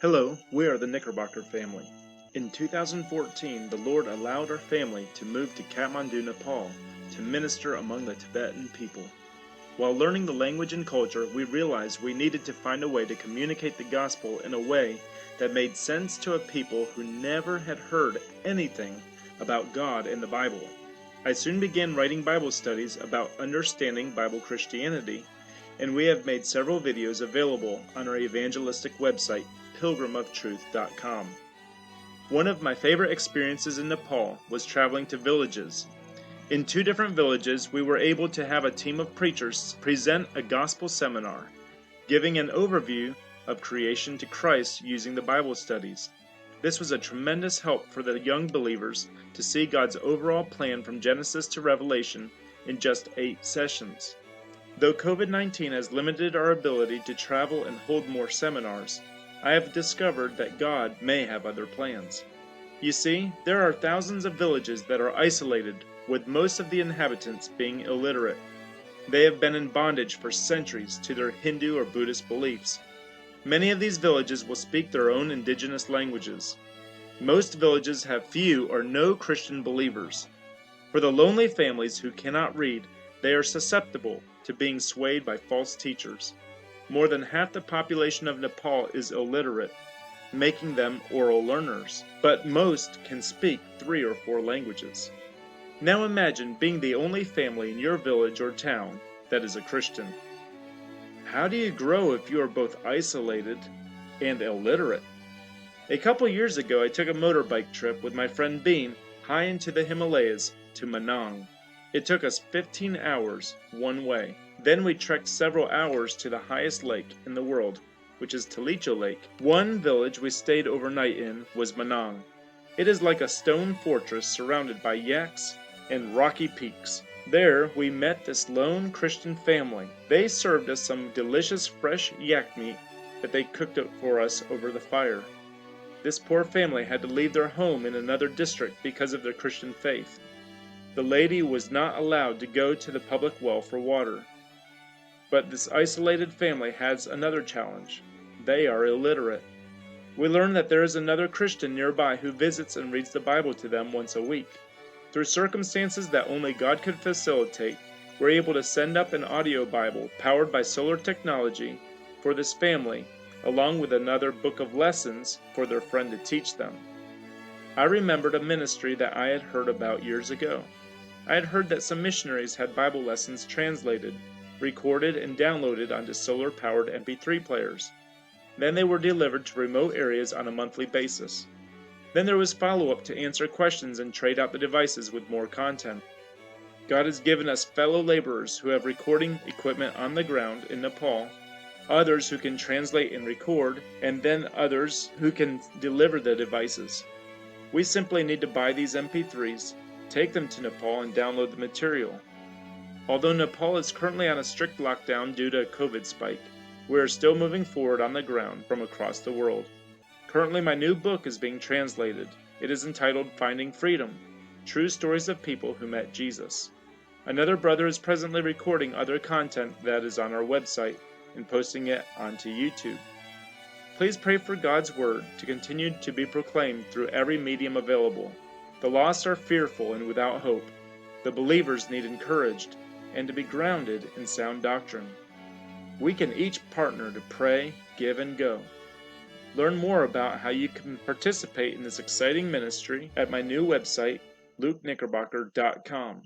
Hello, we are the Knickerbocker family. In 2014, the Lord allowed our family to move to Kathmandu, Nepal, to minister among the Tibetan people. While learning the language and culture, we realized we needed to find a way to communicate the gospel in a way that made sense to a people who never had heard anything about God and the Bible. I soon began writing Bible studies about understanding Bible Christianity, and we have made several videos available on our evangelistic website, pilgrimoftruth.com. One of my favorite experiences in Nepal was traveling to villages. In 2 different villages, we were able to have a team of preachers present a gospel seminar, giving an overview of creation to Christ using the Bible studies. This was a tremendous help for the young believers to see God's overall plan from Genesis to Revelation in just 8 sessions. Though COVID-19 has limited our ability to travel and hold more seminars, I have discovered that God may have other plans. You see, there are thousands of villages that are isolated, with most of the inhabitants being illiterate. They have been in bondage for centuries to their Hindu or Buddhist beliefs. Many of these villages will speak their own indigenous languages. Most villages have few or no Christian believers. For the lonely families who cannot read, they are susceptible to being swayed by false teachers. More than half the population of Nepal is illiterate, making them oral learners, but most can speak 3 or 4 languages. Now imagine being the only family in your village or town that is a Christian. How do you grow if you are both isolated and illiterate? A couple years ago, I took a motorbike trip with my friend Bean high into the Himalayas to Manang. It took us 15 hours one way. Then we trekked several hours to the highest lake in the world, which is Talicho Lake. One village we stayed overnight in was Manang. It is like a stone fortress surrounded by yaks and rocky peaks. There we met this lone Christian family. They served us some delicious fresh yak meat that they cooked up for us over the fire. This poor family had to leave their home in another district because of their Christian faith. The lady was not allowed to go to the public well for water. But this isolated family has another challenge. They are illiterate. We learn that there is another Christian nearby who visits and reads the Bible to them once a week. Through circumstances that only God could facilitate, we're able to send up an audio Bible powered by solar technology for this family, along with another book of lessons for their friend to teach them. I remembered a ministry that I had heard about years ago. I had heard that some missionaries had Bible lessons translated, recorded, and downloaded onto solar-powered MP3 players. Then they were delivered to remote areas on a monthly basis. Then there was follow-up to answer questions and trade out the devices with more content. God has given us fellow laborers who have recording equipment on the ground in Nepal, others who can translate and record, and then others who can deliver the devices. We simply need to buy these MP3s, take them to Nepal, and download the material. Although Nepal is currently on a strict lockdown due to a COVID spike, we are still moving forward on the ground from across the world. Currently, my new book is being translated. It is entitled Finding Freedom: True Stories of People Who Met Jesus. Another brother is presently recording other content that is on our website and posting it onto YouTube. Please pray for God's Word to continue to be proclaimed through every medium available. The lost are fearful and without hope. The believers need encouraged and to be grounded in sound doctrine. We can each partner to pray, give, and go. Learn more about how you can participate in this exciting ministry at my new website, lukeknickerbocker.com.